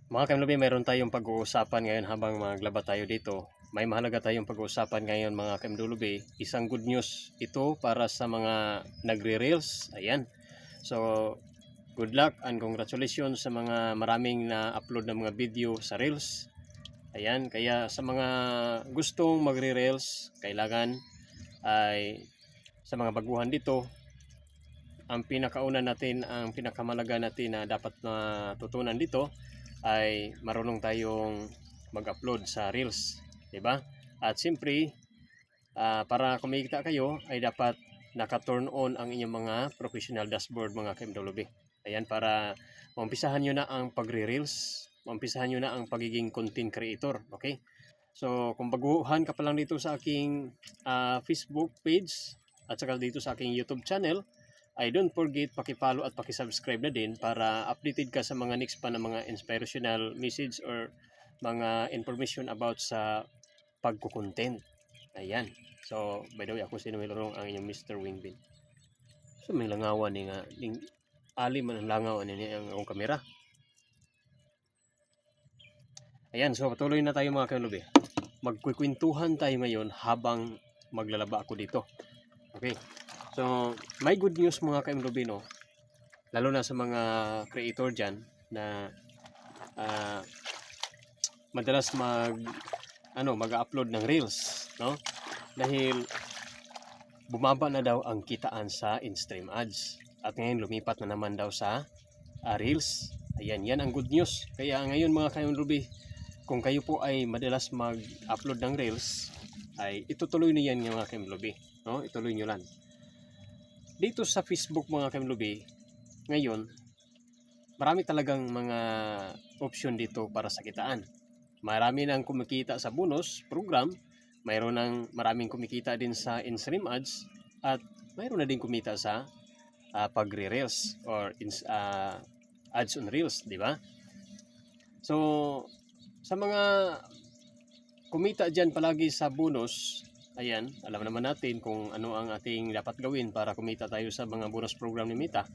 Mga kamlubi, mayroon tayong pag-uusapan ngayon habang maglaba tayo dito. May mahalaga tayong pag-uusapan ngayon mga kamlubi. Isang good news ito para sa mga nagre-reels. Ayan. So, good luck and congratulations sa mga maraming na-upload na mga video sa reels. Ayan. Kaya sa mga gustong magre-reels, kailangan ay sa mga baguhan dito, ang pinakauna natin, ang pinakamalaga natin na dapat matutunan dito ay marunong tayong mag-upload sa Reels, 'di ba? At siyempre, para kumita kayo ay dapat naka-turn on ang inyong mga professional dashboard mga KMWB. Ayan, para maumpisahan nyo na ang pagre-reels, maumpisahan nyo na ang pagiging content creator, okay? So, kung baguhan ka pa lang dito sa aking Facebook page at saka dito sa aking YouTube channel, ay don't forget paki-follow at paki-subscribe na din para updated ka sa mga next pa na mga inspirational message or mga information about sa pagko-content. Ayan. So, by the way, ako si Noel ang inyong Mr. Wingbin. So, may langawan ni nga, ali man ang langawan ni ang akong kamera. Ayan, so patuloy na tayo mga kanubi. Magkukwentuhan tayo ngayon habang maglalaba ako dito. Okay. So, may good news mga ka-MLB, no? Lalo na sa mga creator dyan na madalas mag-upload ng reels, no? Dahil bumaba na daw ang kitaan sa in-stream ads. At ngayon lumipat na naman daw sa reels. Ayan, yan ang good news. Kaya ngayon mga ka-MLB, kung kayo po ay madalas mag-upload ng reels, ay itutuloy niyo yan mga ka-MLB, no? Ituloy nyo lang. Dito sa Facebook mga kamlubi, ngayon, marami talagang mga option dito para sa kitaan. Marami nang kumikita sa bonus program, mayroon nang maraming kumikita din sa in-stream ads, at mayroon na din kumita sa pagre-reels or ads on reels, di ba? So, sa mga kumita dyan palagi sa bonus, ayan, alam naman natin kung ano ang ating dapat gawin para kumita tayo sa mga bonus program ni Meta.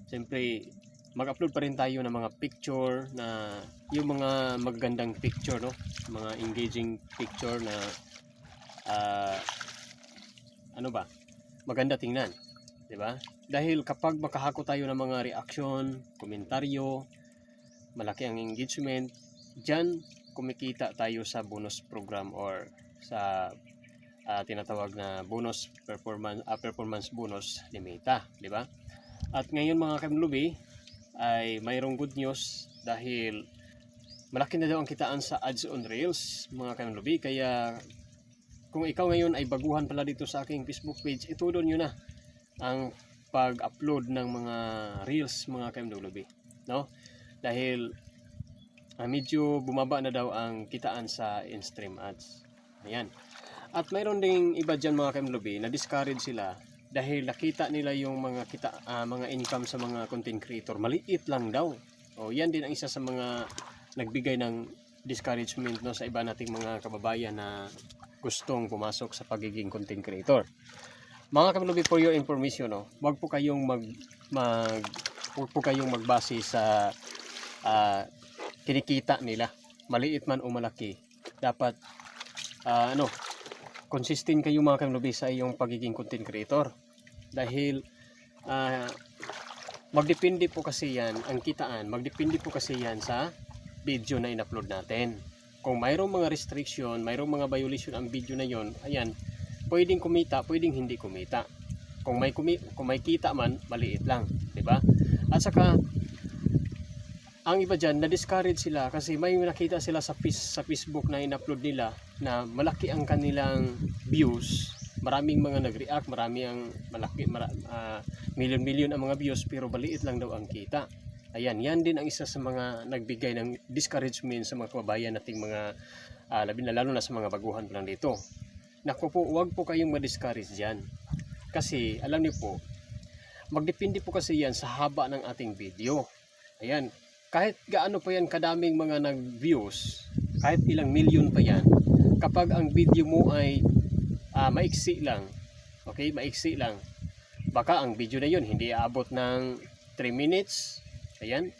Siyempre, mag-upload pa rin tayo ng mga picture na yung mga magandang picture, no? Mga engaging picture na maganda tingnan, 'di ba? Dahil kapag makahako tayo ng mga reaction, komentaryo, malaki ang engagement, diyan kumikita tayo sa bonus program or sa tinatawag na bonus performance bonus ni Meta, di ba? At ngayon mga kamlubi ay mayroong good news dahil malaki na daw ang kitaan sa ads on reels mga kamlubi. Kaya kung ikaw ngayon ay baguhan pala dito sa aking Facebook page, ituloy nyo na ang pag-upload ng mga reels mga kamlubi, no? Dahil medyo bumaba na daw ang kitaan sa in-stream ads. Ayan. At mayroon ding iba dyan mga kamlubi na discourage sila dahil nakita nila yung mga mga income sa mga content creator. Maliit lang daw. O yan din ang isa sa mga nagbigay ng discouragement, no, sa iba nating mga kababayan na gustong pumasok sa pagiging content creator. Mga kamlubi, for your information, no, wag po kayong magbase sa kinikita nila. Maliit man o malaki. Dapat consistent kayo mga kamlubi sa iyong pagiging content creator dahil magdepende po kasi yan, ang kitaan magdepende po kasi yan sa video na in-upload natin. Kung mayroong mga restriction, mayroong mga violation ang video na yon, ayan, pwedeng kumita, pwedeng hindi kumita. Kung may kita man, maliit lang, di ba? At saka ang iba dyan, na-discourage sila kasi may nakita sila sa Facebook na in-upload nila na malaki ang kanilang views. Maraming mga nag-react, marami ang million-million ang mga views, pero maliit lang daw ang kita. Ayan, yan din ang isa sa mga nagbigay ng discouragement sa mga kababayan nating mga, lalo na sa mga baguhan pa lang dito. Naku po, huwag po kayong ma-discourage dyan. Kasi, alam niyo po, magdepende po kasi yan sa haba ng ating video. Ayan, kahit gaano pa yan kadaming mga nag-views, kahit ilang milyon pa yan, kapag ang video mo ay maiksi lang, okay, maiksi lang, baka ang video na yun hindi aabot ng 3 minutes, ayan,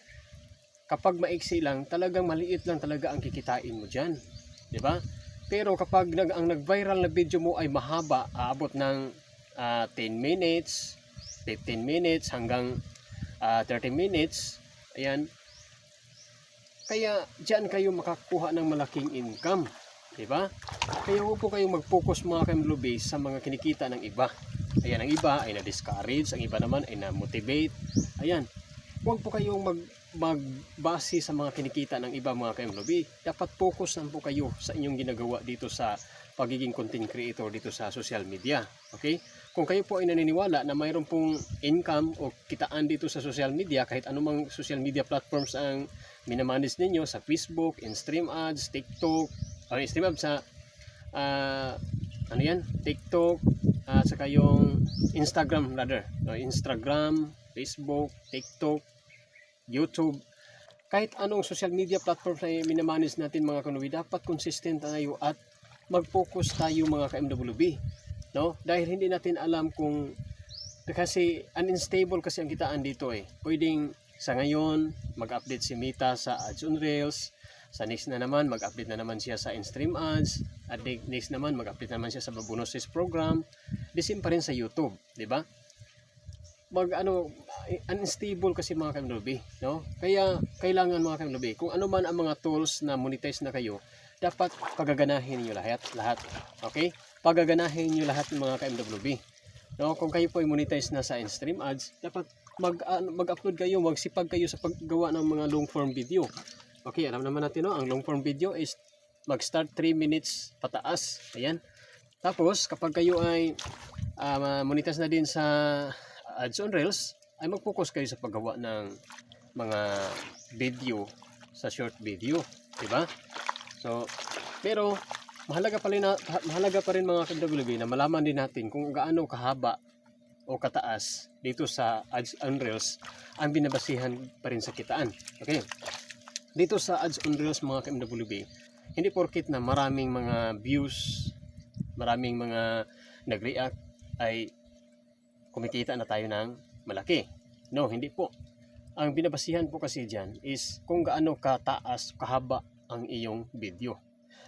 kapag maiksi lang, talagang maliit lang talaga ang kikitain mo diyan, 'di ba? Pero kapag ang nag-viral na video mo ay mahaba, aabot ng 10 minutes, 15 minutes hanggang 30 minutes, ayan, kaya diyan kayo makakuha ng malaking income, 'di ba? Kaya huwag po kayong mag-focus mga ka-MLB sa mga kinikita ng iba. Ayan, ang iba ay na-discourage, ang iba naman ay na-motivate. Ayan, huwag po kayong magbase sa mga kinikita ng iba mga ka-MLB. Dapat focus lang po kayo sa inyong ginagawa dito sa pagiging content creator dito sa social media. Okay? Kung kayo po ay naniniwala na mayroon pong income o kitaan dito sa social media, kahit anumang social media platforms ang minamanage ninyo, sa Facebook, Stream Ads, TikTok, Stream Ads sa TikTok, at saka yung Instagram rather, Instagram, Facebook, TikTok, YouTube, kahit anong social media platform na minamanage natin mga kanuwi, dapat consistent tayo at mag-focus tayo mga ka-MWB, no? Dahil hindi natin alam kung, kasi unstable kasi ang kitaan dito pwedeng sa ngayon mag-update si Meta sa Ads on Reels, sa next na naman mag-update na naman siya sa Stream Ads, at next naman mag-update naman siya sa bonuses program, the same pa rin sa YouTube, di ba? Unstable kasi mga ka-MLB, no? Kaya kailangan mga ka-MLB, kung ano man ang mga tools na monetize na kayo, dapat pagaganahin niyo lahat. Okay? Pagaganahin niyo lahat ng mga ka-MWB. No, kung kayo po ay monetize na sa Stream Ads, dapat mag-upload kayo, magsipag kayo sa paggawa ng mga long form video. Okay, alam naman natin, no, ang long form video is mag-start 3 minutes pataas. Ayan. Tapos kapag kayo ay monetize na din sa Ads on Reels, ay mag-focus kayo sa paggawa ng mga video sa short video, 'di ba? So, pero mahalaga pa rin mga ka-MWB na malaman din natin kung gaano kahaba o kataas dito sa Ads on Reels ang binabasihan pa rin sa kitaan. Okay? Dito sa Ads on Reels mga ka-MWB, hindi porket na maraming mga views, maraming mga nag-react ay kumikita na tayo ng malaki. No, hindi po. Ang binabasihan po kasi dyan is kung gaano kataas, kahaba ang iyong video.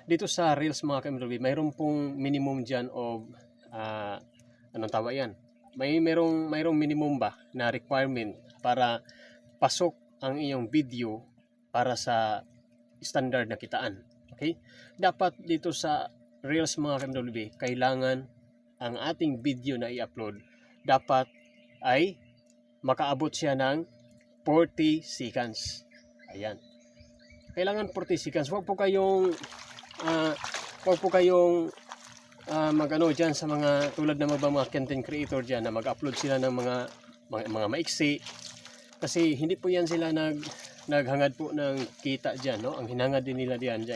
Dito sa Reels mga ka-MWB, mayroon pong minimum dyan of anong tawag yan? Mayroong minimum ba na requirement para pasok ang iyong video para sa standard na kitaan. Okay? Dapat dito sa Reels mga ka-MWB, kailangan ang ating video na i-upload dapat ay makaabot siya ng 40 seconds. Ayan. Kailangan 40 seconds. Huwag po kayong mag-ano dyan sa mga tulad ng mga content creator dyan na mag-upload sila ng mga maiksi. Kasi hindi po yan sila naghangad po ng kita dyan, no? Ang hinangad din nila dyan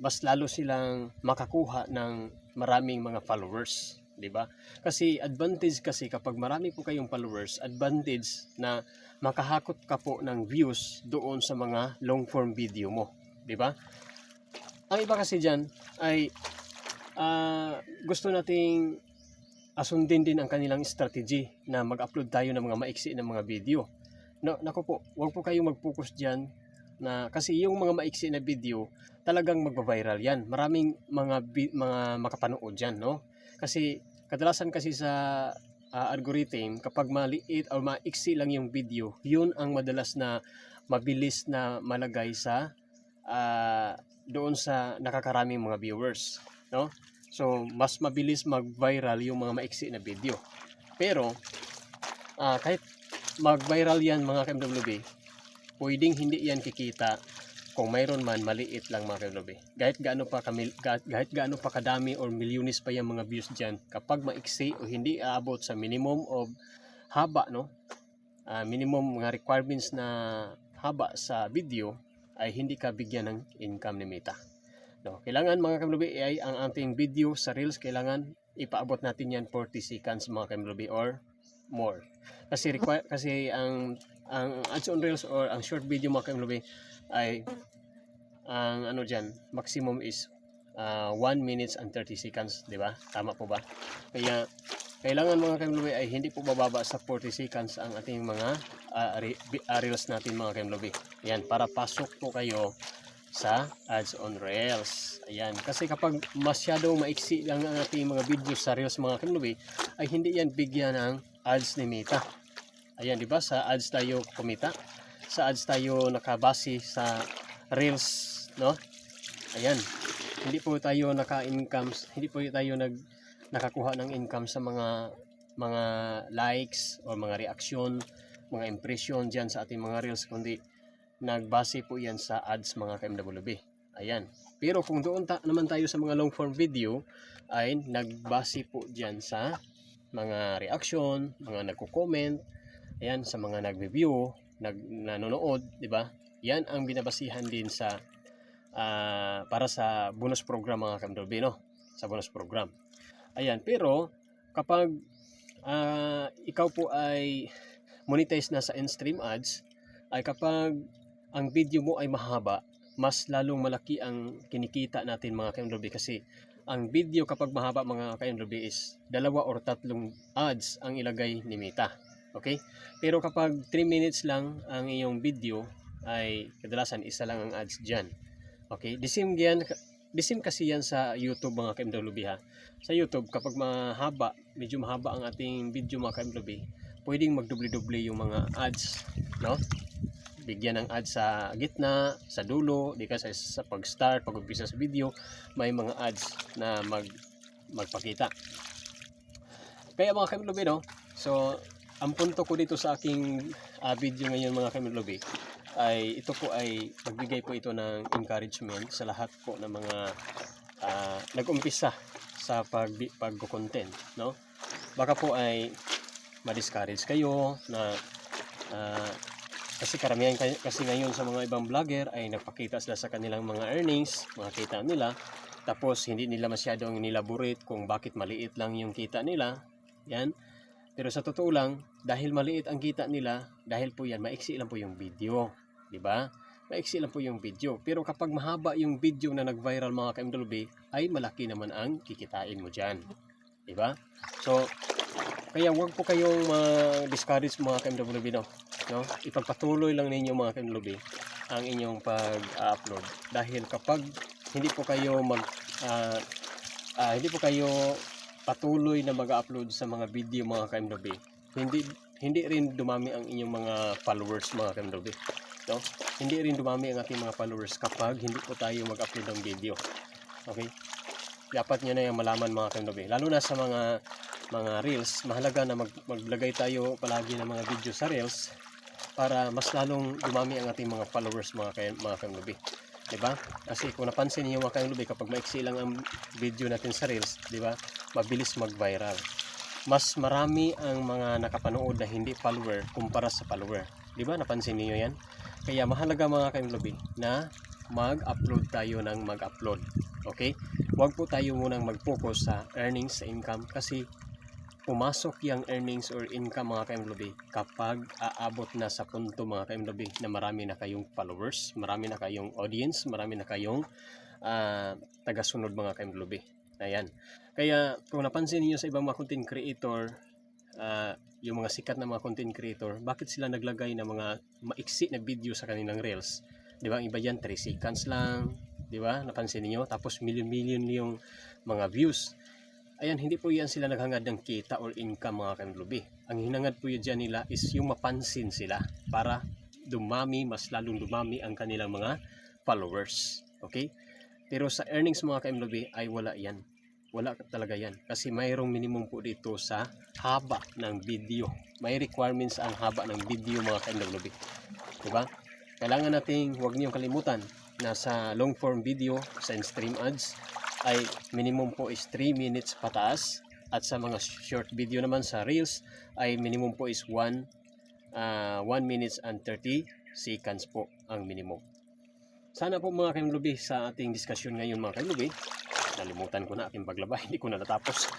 mas lalo silang makakuha ng maraming mga followers, 'di ba? Kasi advantage kasi kapag marami po kayong followers, advantage na makahakot ka po ng views doon sa mga long form video mo, 'di ba? Ang iba kasi diyan ay gusto nating asundin din ang kanilang strategy na mag-upload tayo ng mga maiksi na mga video. No, nako po, huwag po kayong mag-focus diyan na kasi yung mga maiksi na video talagang magba-viral yan. Maraming mga makapanood diyan, no? Kasi kadalasan kasi sa algorithm, kapag maliit o maiksi lang yung video, yun ang madalas na mabilis na malagay sa doon sa nakakaraming mga viewers, no? So mas mabilis mag-viral yung mga maiksi na video. Pero kahit mag-viral yan mga ka-MWB, pwedeng hindi yan kikita kung mayroon man maliit lang mga ka-MWB. Kahit gaano pa kadami or milyones pa yung mga views diyan, kapag maiksi o hindi aabot sa minimum of haba, no? Minimum mga requirements na haba sa video, ay hindi ka bigyan ng income ni Meta. No, kailangan mga ka-MWB ay ang ating video sa Reels, kailangan ipaabot natin yan 40 seconds mga ka-MWB or more. Kasi ang Ads on Reels or ang short video mga ka-MWB ay ang ano diyan, maximum is 1 minutes and 30 seconds, di ba? Tama po ba? Kaya kailangan mga kaimlubi ay hindi po bababa sa 40 seconds ang ating mga reels natin mga kaimlubi. Yan, para pasok po kayo sa ads on reels. Ayan, kasi kapag masyadong maiksi lang ang ating mga videos sa reels mga kaimlubi, ay hindi yan bigyan ng ads ni Meta. Ayan, di ba? Sa ads tayo kumita. Sa ads tayo nakabase sa reels, no? Ayan. Hindi po tayo naka-income, hindi po tayo nakakuha ng income sa mga likes o mga reaction, mga impression diyan sa ating mga reels, kundi nagbase po yan sa ads mga ka-MWB. Ayan. Pero kung doon naman tayo sa mga long form video, ay nagbase po diyan sa mga reaction, mga nagko-comment, ayan, sa mga nag-review, nanonood, di ba? Yan ang binabasihan din sa para sa bonus program mga ka-MWB, no? Sa bonus program. Ayan, pero kapag ikaw po ay monetize na sa in-stream ads, ay kapag ang video mo ay mahaba, mas lalong malaki ang kinikita natin mga ka-MWB, kasi ang video kapag mahaba mga ka-MWB is 2 or 3 ads ang ilagay ni Meta. Okay? Pero kapag 3 minutes lang ang iyong video, ay kadalasan isa lang ang ads dyan. Okay? The same kasi yan sa YouTube mga ka-MWB ha. Sa YouTube, kapag medyo mahaba ang ating video mga ka-MWB, pwedeng magdoble-doble yung mga ads, no? Bigyan ng ads sa gitna, sa dulo, di kasi sa pag-start, pag-umpisa sa video, may mga ads na magpakita. Kaya mga ka-MWB, no? So, ang punto ko dito sa aking video ngayon mga ka-MWB, ay ito po ay magbigay po ito ng encouragement sa lahat po ng mga nag-umpisa sa pag-content, no? Baka po ay ma-discourage kayo na kasi karamihan kasi ngayon sa mga ibang vlogger ay nagpakita sila sa kanilang mga earnings, mga kita nila, tapos hindi nila masyadong nilaborate kung bakit maliit lang yung kita nila. Yan. Pero sa totoo lang, dahil maliit ang kita nila, dahil po yan, maiksi lang po yung video. Diba? Maiksi lang po yung video. Pero kapag mahaba yung video na nag-viral mga ka-MWB, ay malaki naman ang kikitain mo dyan. Diba? So, kaya wag po kayong ma-discourage mga ka-MWB, no? Ipagpatuloy lang ninyo mga ka-MWB ang inyong pag-upload. Dahil kapag hindi po kayo patuloy na mag-upload sa mga video mga ka-MWB, hindi rin dumami ang inyong mga followers mga ka-MWB, no? Hindi rin dumami ang ating mga followers kapag hindi po tayo mag-upload ng video. Okay? Dapat nyo na yung malaman mga ka-MWB. Lalo na sa mga reels, mahalaga na maglagay tayo palagi ng mga video sa reels para mas lalong dumami ang ating mga followers mga ka-MWB. Diba? Kasi kung napansin niyo mga ka-MWB, kapag maiksi lang ang video natin sa reels, diba? Mabilis mag-viral. Mas marami ang mga nakapanood na hindi follower kumpara sa follower. Diba? Napansin niyo yan? Kaya mahalaga mga ka-MWB na mag-upload tayo ng mag-upload. Okay? Huwag po tayo munang mag-focus sa earnings, sa income, kasi pumasok yung earnings or income mga ka-MWB kapag aabot na sa punto mga ka-MWB na marami na kayong followers, marami na kayong audience, marami na kayong tagasunod mga ka-MWB. Ayan. Kaya kung napansin niyo sa ibang mga content creator, yung mga sikat na mga content creator, bakit sila naglagay ng mga maiksi na video sa kanilang reels? Di ba? Ang iba yan 3 seconds lang, di ba? Napansin niyo? Tapos million yung mga views. Ayan, hindi po yan sila naghangad ng kita or income mga ka-MWB. Ang hinangad po yan dyan nila is yung mapansin sila para mas lalong dumami ang kanilang mga followers. Okay? Pero sa earnings mga ka-MWB ay wala yan. Wala talaga yan. Kasi mayroong minimum po dito sa haba ng video. May requirements ang haba ng video mga ka-MWB. Diba? Kailangan nating, huwag niyong kalimutan, na sa long form video, sa in-stream ads, ay minimum po is 3 minutes pataas, at sa mga short video naman sa reels ay minimum po is 1 minutes and 30 seconds po ang minimum. Sana po mga ka-MWB sa ating discussion ngayon mga ka-MWB, nalimutan ko na aking paglaba, hindi ko na natapos.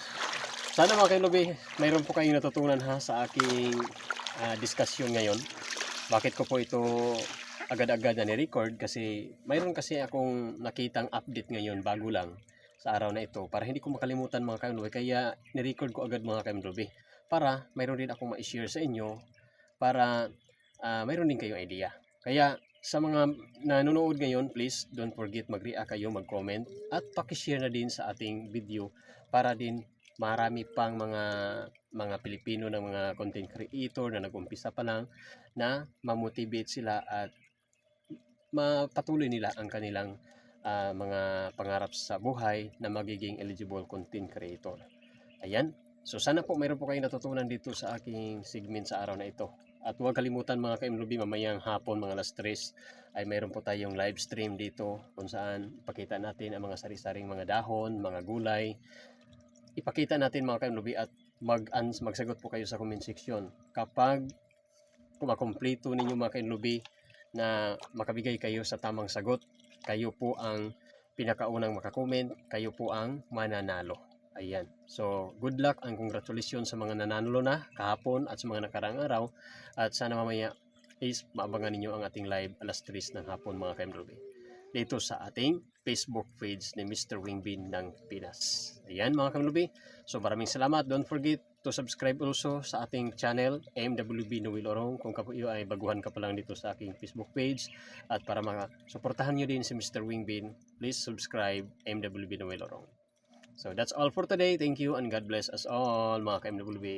Sana mga ka-MWB, mayroon po kayong natutunan ha sa aking discussion ngayon. Bakit ko po ito agad-agad na ni-record? Kasi mayroon kasi akong nakitang update ngayon, bago lang, sa araw na ito para hindi ko makalimutan mga ka-MW. Kaya ni-record ko agad mga ka-MW para mayroon din akong ma-share sa inyo para mayroon din kayong idea. Kaya sa mga nanonood ngayon, please don't forget mag-react kayo, mag-comment at paki-share na din sa ating video para din marami pang mga Pilipino na mga content creator na nag-umpisa pa lang na ma-motivate sila at mapatuloy nila ang kanilang mga pangarap sa buhay na magiging eligible content creator. Ayan. So sana po mayroon po kayong natutunan dito sa aking segment sa araw na ito. At huwag kalimutan mga ka-MLB, mamayang hapon mga alas 3 ay mayroon po tayong live stream dito kung saan ipakita natin ang mga sari-saring mga dahon, mga gulay. Ipakita natin mga ka-MLB at magsagot po kayo sa comment section. Kapag kumakompleto ninyo mga ka-MLB na makabigay kayo sa tamang sagot, kayo po ang pinakaunang makakomment, kayo po ang mananalo. Ayan. So, good luck and congratulations sa mga nanalo na kahapon at sa mga nakaraang araw. At sana mamaya is maabangan ninyo ang ating live alas 3 ng hapon mga ka-MLB dito sa ating Facebook page ni Mr. Wingbin ng Pinas. Ayan mga ka-MLB. So, maraming salamat. Don't forget to subscribe also sa ating channel MWB Noel Orong kung kayo ay baguhan ka pa lang dito sa aking Facebook page. At para suportahan nyo din si Mr. Wingbin, please subscribe MWB Noel Orong. So that's all for today. Thank you and God bless us all mga ka-MWB.